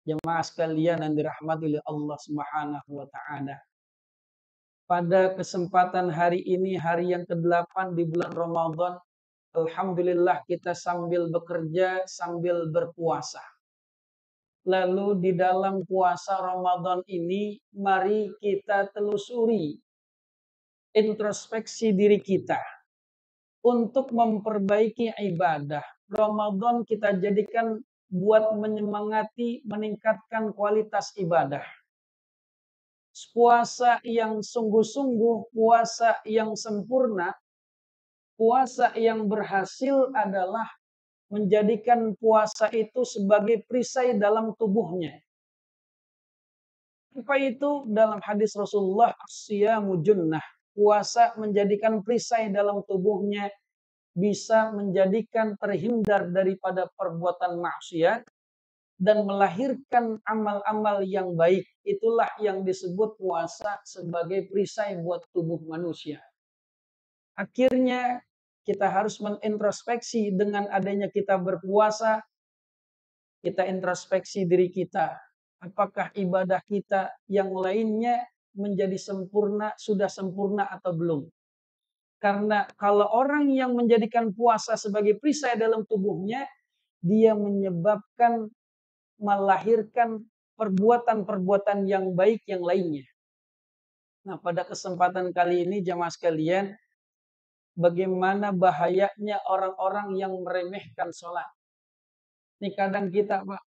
Jemaah sekalian yang dirahmati oleh Allah Subhanahu wa taala. Pada kesempatan hari ini, hari yang ke-8 di bulan Ramadan, alhamdulillah kita sambil bekerja, sambil berpuasa. Lalu di dalam puasa Ramadan ini, mari kita telusuri introspeksi diri kita untuk memperbaiki ibadah. Ramadan kita jadikan buat menyemangati, meningkatkan kualitas ibadah. Puasa yang sungguh-sungguh, puasa yang sempurna, puasa yang berhasil adalah menjadikan puasa itu sebagai perisai dalam tubuhnya. Apa itu? Dalam hadis Rasulullah, as-siyamu junnah. Puasa menjadikan perisai dalam tubuhnya, bisa menjadikan terhindar daripada perbuatan maksiat dan melahirkan amal-amal yang baik. Itulah yang disebut puasa sebagai perisai buat tubuh manusia. Akhirnya kita harus menintrospeksi dengan adanya kita berpuasa, kita introspeksi diri kita. Apakah ibadah kita yang lainnya menjadi sempurna, sudah sempurna atau belum? Karena kalau orang yang menjadikan puasa sebagai perisai dalam tubuhnya, dia menyebabkan melahirkan perbuatan-perbuatan yang baik yang lainnya. Nah, pada kesempatan kali ini jemaah sekalian, bagaimana bahayanya orang-orang yang meremehkan sholat. Ini kadang kita, Pak,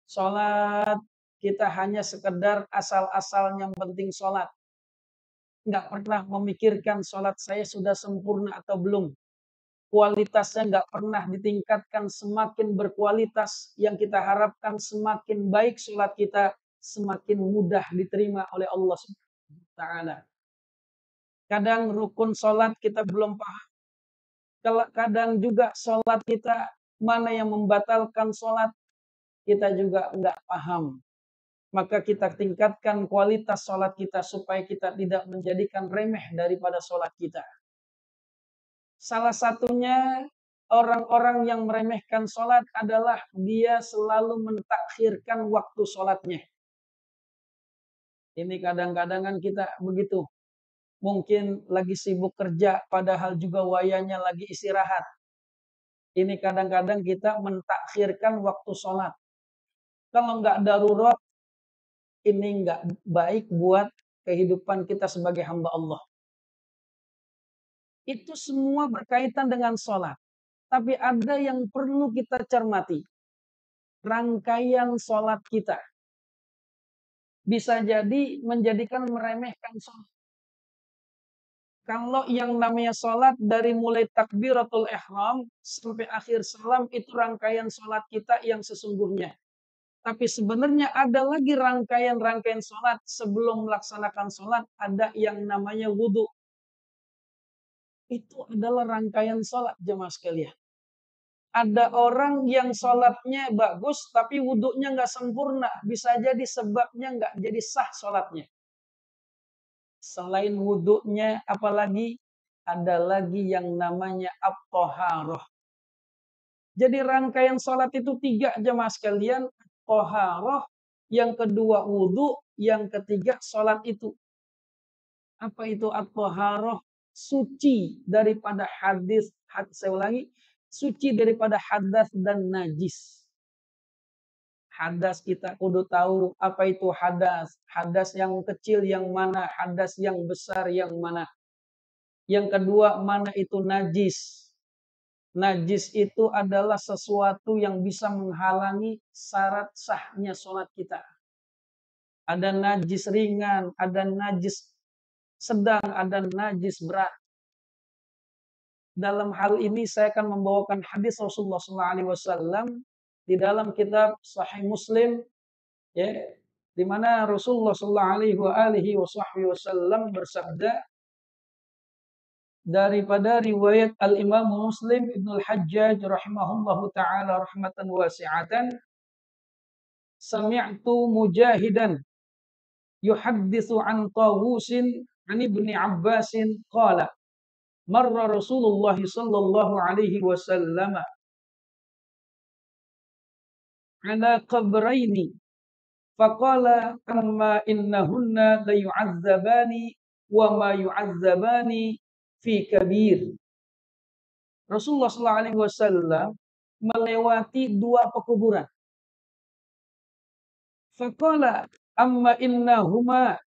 sholat kita hanya sekedar asal-asal yang penting sholat. Nggak pernah memikirkan sholat saya sudah sempurna atau belum. Kualitasnya nggak pernah ditingkatkan, semakin berkualitas yang kita harapkan semakin baik sholat kita, semakin mudah diterima oleh Allah Subhanahu wa taala. Kadang rukun sholat kita belum paham. Kadang juga sholat kita mana yang membatalkan sholat kita juga nggak paham. Maka kita tingkatkan kualitas sholat kita supaya kita tidak menjadikan remeh daripada sholat kita. Salah satunya orang-orang yang meremehkan sholat adalah dia selalu mentakhirkan waktu sholatnya. Ini kadang-kadang kita begitu. Mungkin lagi sibuk kerja, padahal juga wayanya lagi istirahat. Ini kadang-kadang kita mentakhirkan waktu sholat. Kalau nggak darurat, ini nggak baik buat kehidupan kita sebagai hamba Allah. Itu semua berkaitan dengan sholat. Tapi ada yang perlu kita cermati. Rangkaian sholat kita. Bisa jadi menjadikan meremehkan sholat. Kalau yang namanya sholat dari mulai takbiratul ihram sampai akhir salam itu rangkaian sholat kita yang sesungguhnya. Tapi sebenarnya ada lagi rangkaian-rangkaian sholat sebelum melaksanakan sholat ada yang namanya wudhu. Itu adalah rangkaian sholat jemaah sekalian. Ada orang yang sholatnya bagus tapi wudhunya nggak sempurna. Bisa jadi sebabnya nggak jadi sah sholatnya. Selain wudhunya, apalagi ada lagi yang namanya at-taharah. Jadi rangkaian sholat itu 3 jemaah sekalian. Taharah, yang kedua wudhu, yang ketiga sholat itu. Apa itu at-taharah? Suci daripada saya ulangi, suci daripada hadas dan najis. Hadas kita kudu tahu apa itu hadas. Hadas yang kecil yang mana, hadas yang besar yang mana. Yang kedua, mana itu najis. Najis itu adalah sesuatu yang bisa menghalangi syarat sahnya sholat kita. Ada najis ringan, ada najis sedang, ada najis berat. Dalam hal ini saya akan membawakan hadis Rasulullah SAW di dalam kitab Sahih Muslim, ya, di mana Rasulullah SAW bersabda daripada riwayat Al-Imam Muslim Ibnul Hajjaj rahimahullahu taala rahmatan wasi'atan, sami'tu Mujahidan yuhadditsu an Tawusin an Ibni Abbasin qala marra Rasulullah sallallahu alaihi wasallam ala qabraini Faqala amma innahunna la yu'adzabani wa ma yu'adzabani fi kabir. Rasulullah sallallahu alaihi wasallam melewati dua pekuburan. Faqala amma innahuma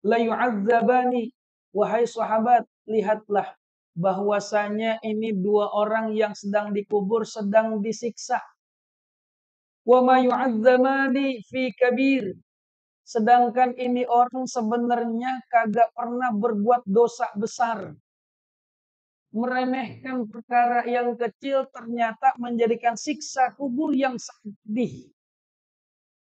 la yu'adzabani. Wahai sahabat, lihatlah bahwasanya ini dua orang yang sedang dikubur sedang disiksa. Wa ma yu'adzamani fi kabir. Sedangkan ini orang sebenarnya kagak pernah berbuat dosa besar. Meremehkan perkara yang kecil ternyata menjadikan siksa kubur yang sangat pedih.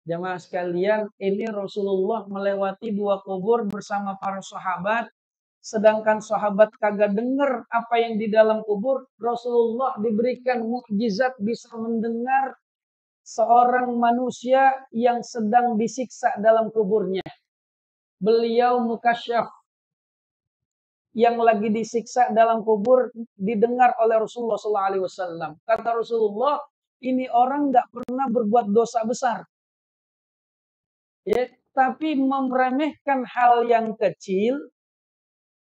Jamaah sekalian, ini Rasulullah melewati dua kubur bersama para sahabat. Sedangkan sahabat kagak dengar apa yang di dalam kubur. Rasulullah diberikan mukjizat bisa mendengar seorang manusia yang sedang disiksa dalam kuburnya. Beliau mukasyaf, yang lagi disiksa dalam kubur didengar oleh Rasulullah SAW. Kata Rasulullah, ini orang nggak pernah berbuat dosa besar, ya, tapi meremehkan hal yang kecil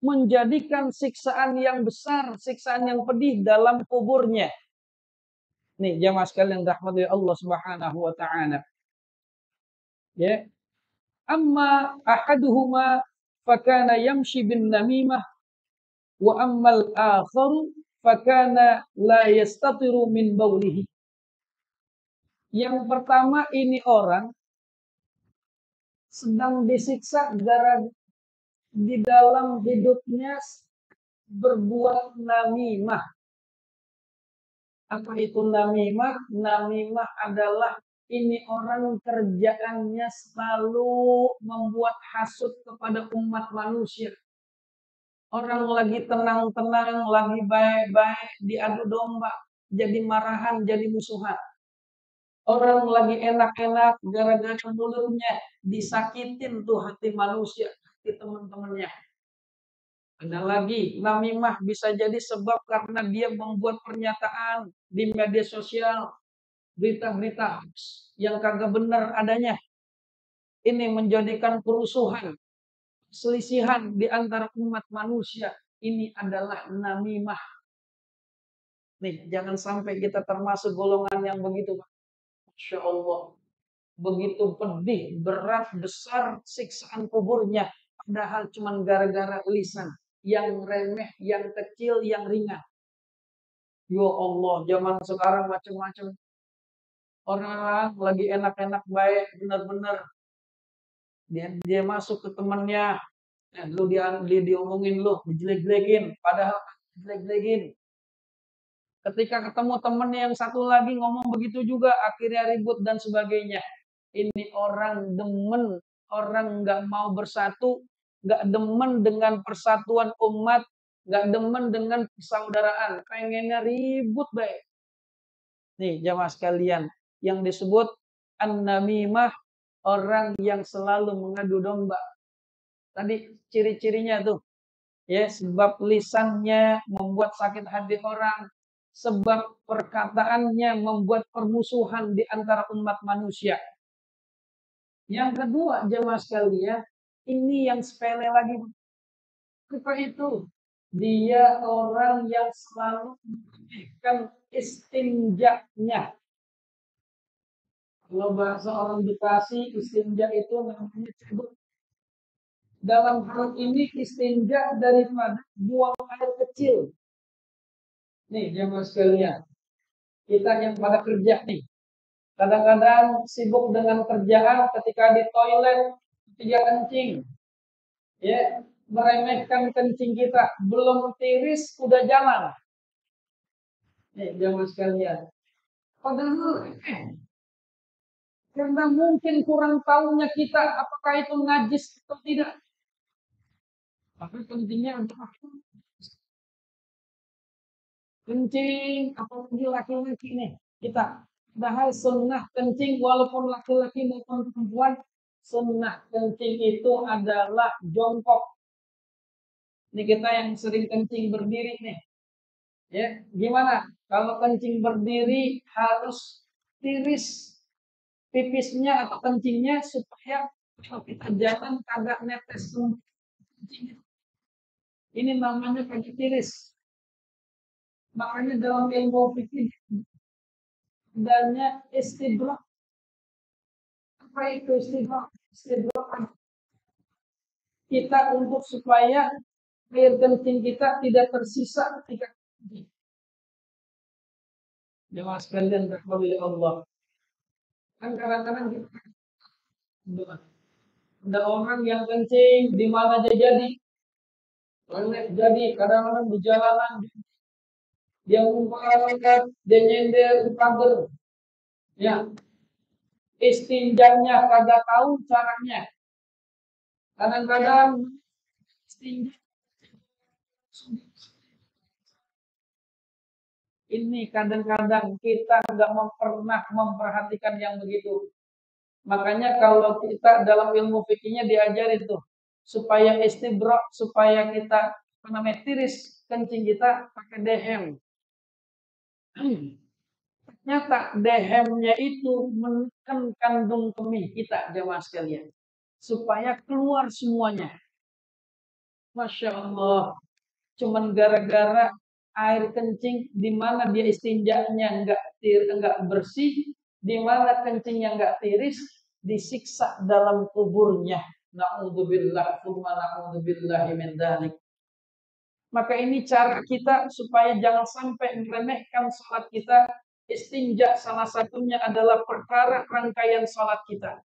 menjadikan siksaan yang besar, siksaan yang pedih dalam kuburnya. Nih jamaah sekalian rahmati Allah Subhanahu wa taala. Ya. Amma ahaduhuma fakana yamshi bin namimah wa ammal akharu fakana la yastatiru min baulihi. Yang pertama, ini orang sedang disiksa gara di dalam hidupnya berbuat namimah. Apa itu namimah? Namimah adalah ini orang kerjaannya selalu membuat hasut kepada umat manusia. Orang lagi tenang-tenang, lagi baik-baik, diadu domba, jadi marahan, jadi musuhan. Orang lagi enak-enak, gara-gara mulutnya disakitin tuh hati manusia, hati teman-temannya. Ada lagi, namimah bisa jadi sebab karena dia membuat pernyataan di media sosial, berita-berita yang kagak benar adanya. Ini menjadikan kerusuhan, selisihan di antara umat manusia. Ini adalah namimah. Nih, jangan sampai kita termasuk golongan yang begitu. Masya Allah. Begitu pedih, berat, besar siksaan kuburnya. Padahal cuma gara-gara lisan. Yang remeh, yang kecil, yang ringan. Ya Allah, zaman sekarang macam-macam. Orang lagi enak-enak baik, benar-benar. Dia masuk ke temannya. Lu diomongin lu, dijelek-jelekin. Padahal dijelek-jelekin. Ketika ketemu temennya yang satu lagi ngomong begitu juga, akhirnya ribut dan sebagainya. Ini orang demen, orang nggak mau bersatu, nggak demen dengan persatuan umat, nggak demen dengan persaudaraan, pengennya ribut baik. Nih jamaah sekalian, yang disebut an-namimah, orang yang selalu mengadu domba. Tadi ciri-cirinya tuh, ya, sebab lisannya membuat sakit hati orang, sebab perkataannya membuat permusuhan di antara umat manusia. Yang kedua, jemaah sekalian, ini yang sepele lagi. Apa itu? Dia orang yang selalu memperhatikan istinjanya. Kalau bahasa orang Bekasi, istinja itu namanya cebok. Dalam hal ini istinja daripada buang air kecil. Nih jemaah sekalian, kita yang pada kerja nih, kadang-kadang sibuk dengan kerjaan ketika di toilet, ketika kencing, ya, meremehkan kencing kita, belum tiris udah jalan. Nih jemaah sekalian, padahal karena mungkin kurang tahunya kita apakah itu najis atau tidak. Tapi pentingnya adalah kencing, apalagi laki-laki nih kita. Padahal sunnah kencing walaupun laki-laki maupun perempuan, sunnah kencing itu adalah jongkok. Ini kita yang sering kencing berdiri nih. Ya, gimana? Kalau kencing berdiri harus tiris. pipisnya atau kencingnya supaya kalau kita jalan kagak netes kencing. Ini namanya kaki tiris. Makanya dalam ilmu fikih adanya istibrak. Apa itu istibrak? Istibrak kita untuk supaya air kencing kita tidak tersisa ketika kencing. Jemaah sekalian rahmati Allah. Kan kadang-kadang ada orang yang kencing di mana aja jadi. Jadi kadang-kadang di jalanan dia ngumpet, dia nyender di pagar. Ya, istinjanya kagak tahu caranya. Kadang-kadang istinja ini kadang-kadang kita nggak pernah memperhatikan yang begitu. Makanya kalau kita dalam ilmu fikihnya diajarin tuh supaya istibrak, supaya kita tiris kencing kita pakai dehem. Ternyata dehemnya itu menekan kandung kemih kita jemaah sekalian supaya keluar semuanya. Masya Allah. Cuman gara-gara air kencing di mana dia istinjanya enggak bersih, di mana kencingnya enggak tiris, disiksa dalam kuburnya. Na'udzubillah, tsumma na'udzubillahi min dzalik. Maka ini cara kita supaya jangan sampai meremehkan salat kita. Istinja salah satunya adalah perkara rangkaian salat kita.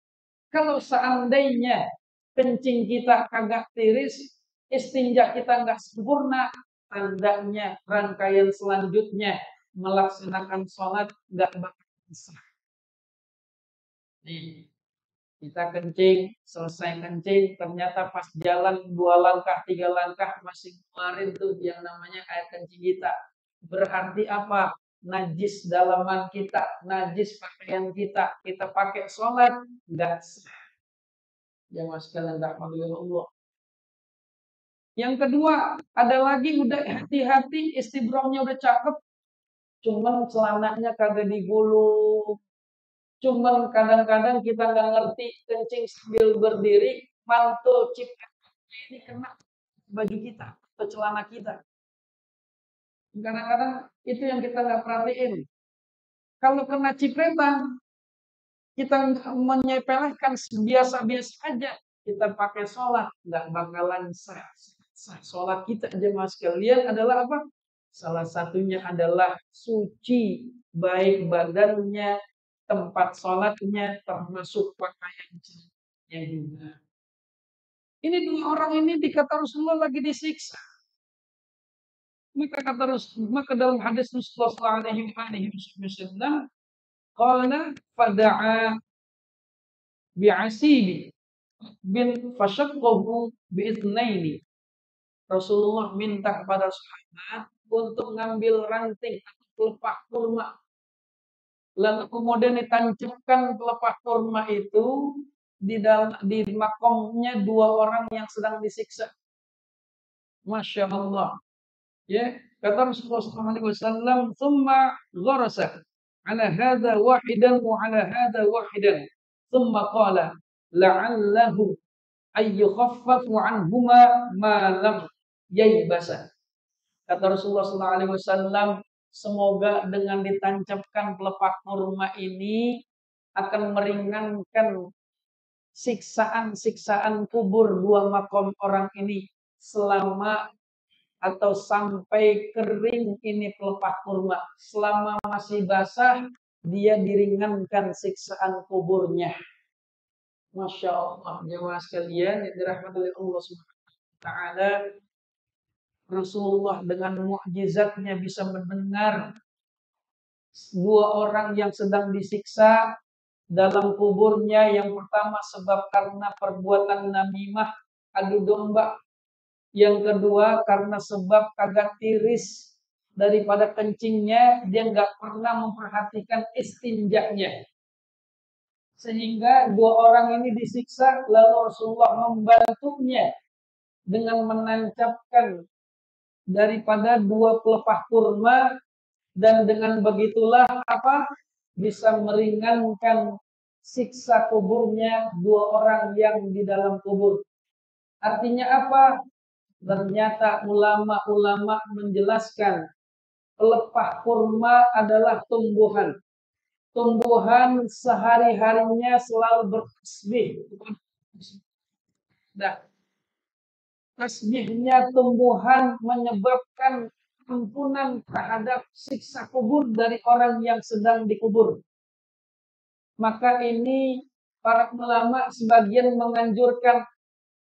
Kalau seandainya kencing kita kagak tiris, istinja kita nggak sempurna, tandanya rangkaian selanjutnya melaksanakan sholat nggak bakal sah. Nih, kita kencing, selesai kencing, ternyata pas jalan 2 langkah, 3 langkah masih keluarin tuh yang namanya air kencing kita. Berarti apa? Najis dalaman kita, najis pakaian kita pakai sholat, nggak sah. Jamaah sekalian rahmatullah Allah. Yang kedua, ada lagi udah hati-hati istibramnya udah cakep, cuman celananya kagak digulung. Cuman kadang-kadang kita nggak ngerti kencing sambil berdiri, mantul ciprat ini kena baju kita atau celana kita. Kadang-kadang itu yang kita nggak perhatiin. Kalau kena cipretan, kita menyepelekan biasa-biasa aja. Kita pakai sholat, nggak bakalan sah. Sholat kita jemaah sekalian adalah apa? Salah satunya adalah suci, baik badannya, tempat sholatnya, termasuk pakaiannya juga. Ini 2 orang ini dikata Rasulullah lagi disiksa. Maka dalam hadis Rasulullah SAW, qala fada'a bi'asibi bin fasyaqqahu bi'ithnaini. Rasulullah minta kepada sahabat untuk ngambil ranting atau pelepah kurma. Lalu kemudian ditancapkan pelepah kurma itu di makomnya 2 orang yang sedang disiksa. Masya Allah. Ya, kata Rasulullah SAW, "Tsumma gharasa ala hadza wahidan wa ala hadza wahidan. Tsumma qala la'allahu ayyukhaffafu anhuma ma lam yaibasa." Kata Rasulullah SAW, semoga dengan ditancapkan pelepah kurma ini akan meringankan siksaan-siksaan kubur 2 makom orang ini selama atau sampai kering ini pelepah kurma. Selama masih basah, dia diringankan siksaan kuburnya. Masya Allah, jemaah sekalian yang dirahmati oleh Allah Subhanahu wa taala. Rasulullah dengan mukjizatnya bisa mendengar 2 orang yang sedang disiksa dalam kuburnya. Yang pertama sebab karena perbuatan namimah, adu domba. Yang kedua karena sebab kagak tiris daripada kencingnya, dia nggak pernah memperhatikan istinjanya. Sehingga 2 orang ini disiksa, lalu Rasulullah membantunya dengan menancapkan daripada 2 pelepah kurma, dan dengan begitulah apa? Bisa meringankan siksa kuburnya dua orang yang di dalam kubur. Artinya apa? Ternyata ulama-ulama menjelaskan pelepah kurma adalah tumbuhan. Tumbuhan sehari-harinya selalu bertasbih. Nah, tasbihnya tumbuhan menyebabkan ampunan terhadap siksa kubur dari orang yang sedang dikubur. Maka ini para ulama sebagian menganjurkan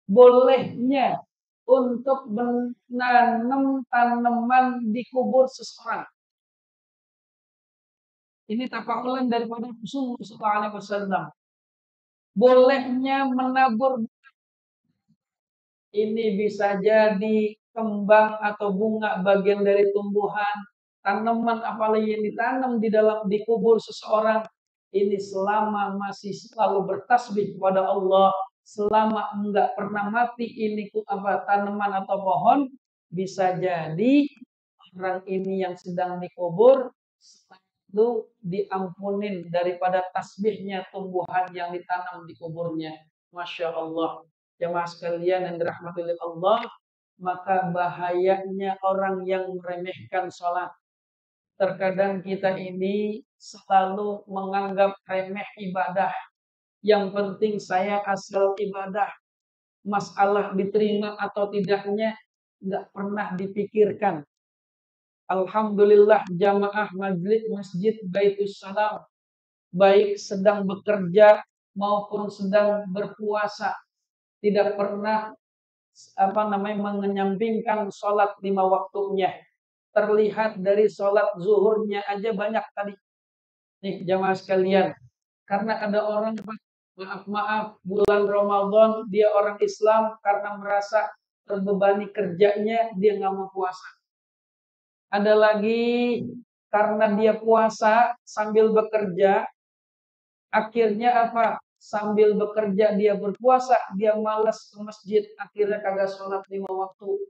bolehnya untuk menanam tanaman di kubur seseorang. Ini tapakulan daripada Rasulullah SAW. Bolehnya menabur. Ini bisa jadi kembang atau bunga bagian dari tumbuhan, tanaman apalagi yang ditanam di kubur seseorang. Ini selama masih selalu bertasbih kepada Allah, selama enggak pernah mati ini tanaman atau pohon, bisa jadi orang ini yang sedang dikubur itu diampunin daripada tasbihnya tumbuhan yang ditanam di kuburnya. Masya Allah. Jemaah sekalian yang dirahmati oleh Allah, maka bahayanya orang yang meremehkan sholat. Terkadang kita ini selalu menganggap remeh ibadah. Yang penting saya asal ibadah. Masalah diterima atau tidaknya nggak pernah dipikirkan. Alhamdulillah jamaah masjid Baitus Salam baik sedang bekerja maupun sedang berpuasa tidak pernah menyampingkan sholat 5 waktunya. Terlihat dari sholat zuhurnya aja banyak tadi. Nih jamaah sekalian, karena ada orang maaf bulan Ramadan dia orang Islam karena merasa terbebani kerjanya dia nggak mau puasa. Ada lagi karena dia puasa sambil bekerja, akhirnya apa? Sambil bekerja dia berpuasa, dia malas ke masjid, akhirnya kagak sholat 5 waktu.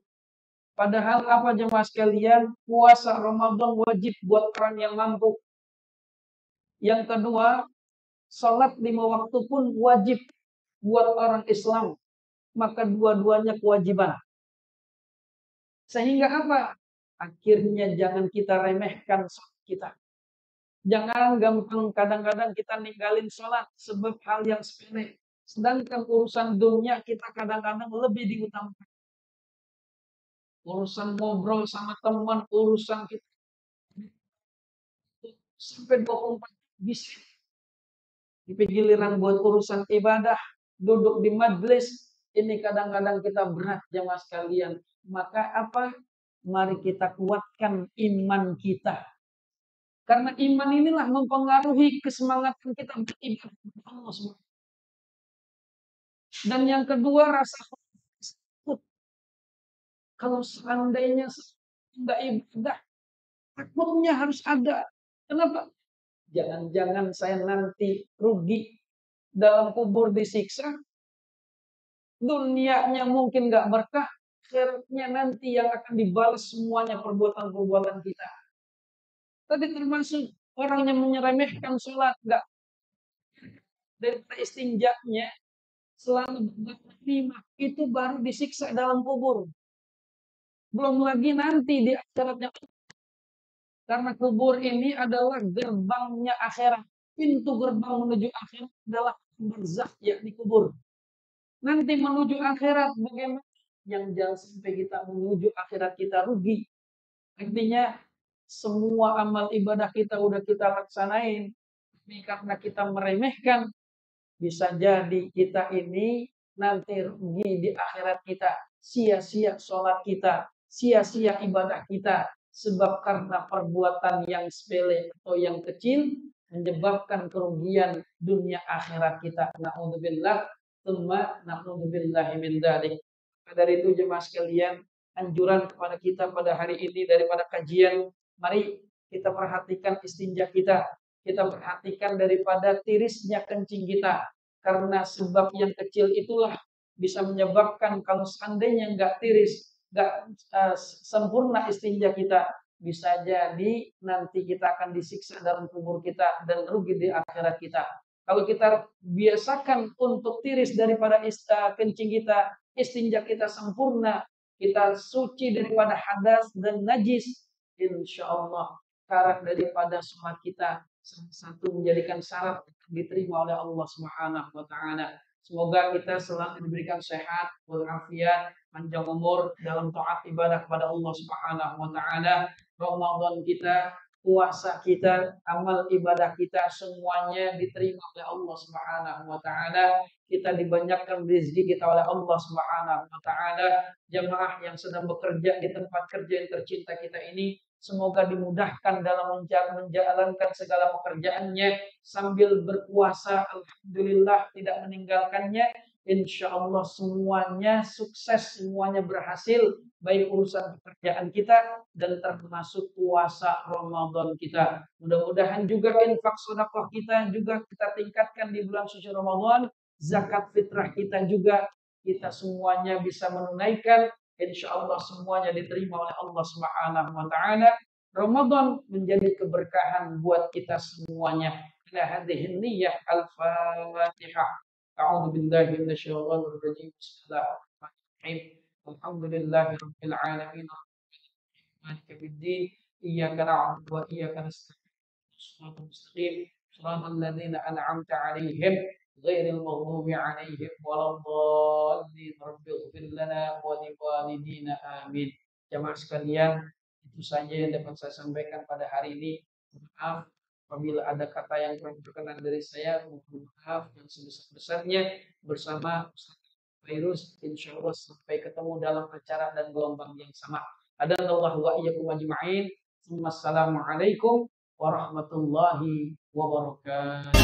Padahal apa jemaah sekalian, puasa Ramadan wajib buat orang yang mampu. Yang kedua, sholat 5 waktu pun wajib buat orang Islam. Maka dua-duanya kewajiban. Sehingga apa? Akhirnya jangan kita remehkan sholat kita. Jangan gampang kadang-kadang kita ninggalin sholat sebab hal yang sepele. Sedangkan urusan dunia kita kadang-kadang lebih diutamakan. Urusan ngobrol sama teman, urusan kita sampai 24 bisa. Di giliran buat urusan ibadah, duduk di majlis, ini kadang-kadang kita berat jemaah sekalian. Maka apa? Mari kita kuatkan iman kita. Karena iman inilah mempengaruhi kesemangatan kita beribadah kepada Allah SWT. Dan yang kedua rasa takut. Kalau seandainya tidak ibadah, takutnya harus ada. Kenapa? Jangan-jangan saya nanti rugi dalam kubur disiksa. Dunianya mungkin gak berkah. Akhiratnya nanti yang akan dibalas semuanya perbuatan-perbuatan kita. Tadi termasuk orang yang menyeremehkan sholat, gak dari istinjaknya selalu berlima, itu baru disiksa dalam kubur. Belum lagi nanti di akhiratnya. Karena kubur ini adalah gerbangnya akhirat. Pintu gerbang menuju akhirat adalah barzakh, yakni kubur. Nanti menuju akhirat bagaimana? Yang jangan sampai kita menuju akhirat kita rugi. Artinya semua amal ibadah kita udah kita laksanain. Ini karena kita meremehkan. Bisa jadi kita ini nanti rugi di akhirat kita. Sia-sia sholat kita. Sia-sia ibadah kita. Sebab karena perbuatan yang sepele atau yang kecil menyebabkan kerugian dunia akhirat kita. Na'udzubillah. Tsumma na'udzubillahi min dzalik. Dari itu jemaah sekalian, anjuran kepada kita pada hari ini daripada kajian, mari kita perhatikan istinja kita. Kita perhatikan daripada tirisnya kencing kita. Karena sebab yang kecil itulah bisa menyebabkan kalau seandainya nggak tiris, nggak sempurna istinja kita, bisa jadi nanti kita akan disiksa dalam kubur kita dan rugi di akhirat kita. Kalau kita biasakan untuk tiris daripada kencing kita, istinja kita sempurna, kita suci daripada hadas dan najis, insya Allah syarat daripada sholat kita satu menjadikan syarat diterima oleh Allah Subhanahu wa taala. Semoga kita selalu diberikan sehat, walafiat, panjang umur dalam taat ibadah kepada Allah Subhanahu wa taala. Ramadan kita, puasa kita, amal ibadah kita semuanya diterima oleh Allah Subhanahu wa taala. Kita dibanyakkan rezeki kita oleh Allah Subhanahu wa taala. Jemaah yang sedang bekerja di tempat kerja yang tercinta kita ini, semoga dimudahkan dalam menjalankan segala pekerjaannya sambil berpuasa. Alhamdulillah tidak meninggalkannya. Insya Allah semuanya sukses, semuanya berhasil, baik urusan pekerjaan kita dan termasuk puasa Ramadan kita. Mudah-mudahan juga infak sedekah kita juga kita tingkatkan di bulan suci Ramadan. Zakat fitrah kita juga kita semuanya bisa menunaikan. Insya Allah semuanya diterima oleh Allah Subhanahu wa taala. Ramadan menjadi keberkahan buat kita semuanya. Ila hadhihi niyyah al-Fatihah. A'udzu billahi minasyaitonir rajim. Bismillahirrahmanirrahim. Alhamdulillahirabbil alamin. Maliki yaumiddin. Iyyaka na'budu wa iyyaka nasta'in. Shiratal mustaqim. Shiratal ladzina an'amta 'alaihim ghairil maghdubi 'alaihim waladdallin. Rabbighfir lana wa liwalidina amin. Jamaah sekalian, itu saja yang dapat saya sampaikan pada hari ini. Maaf apabila ada kata yang kurang berkenan dari saya, mohon maaf yang sebesar-besarnya. Bersama Ustaz Fairuz, insya Allah sampai ketemu dalam acara dan gelombang yang sama. Adanallahu wa iyyakum ajma'in. Wassalamualaikum warahmatullahi wabarakatuh.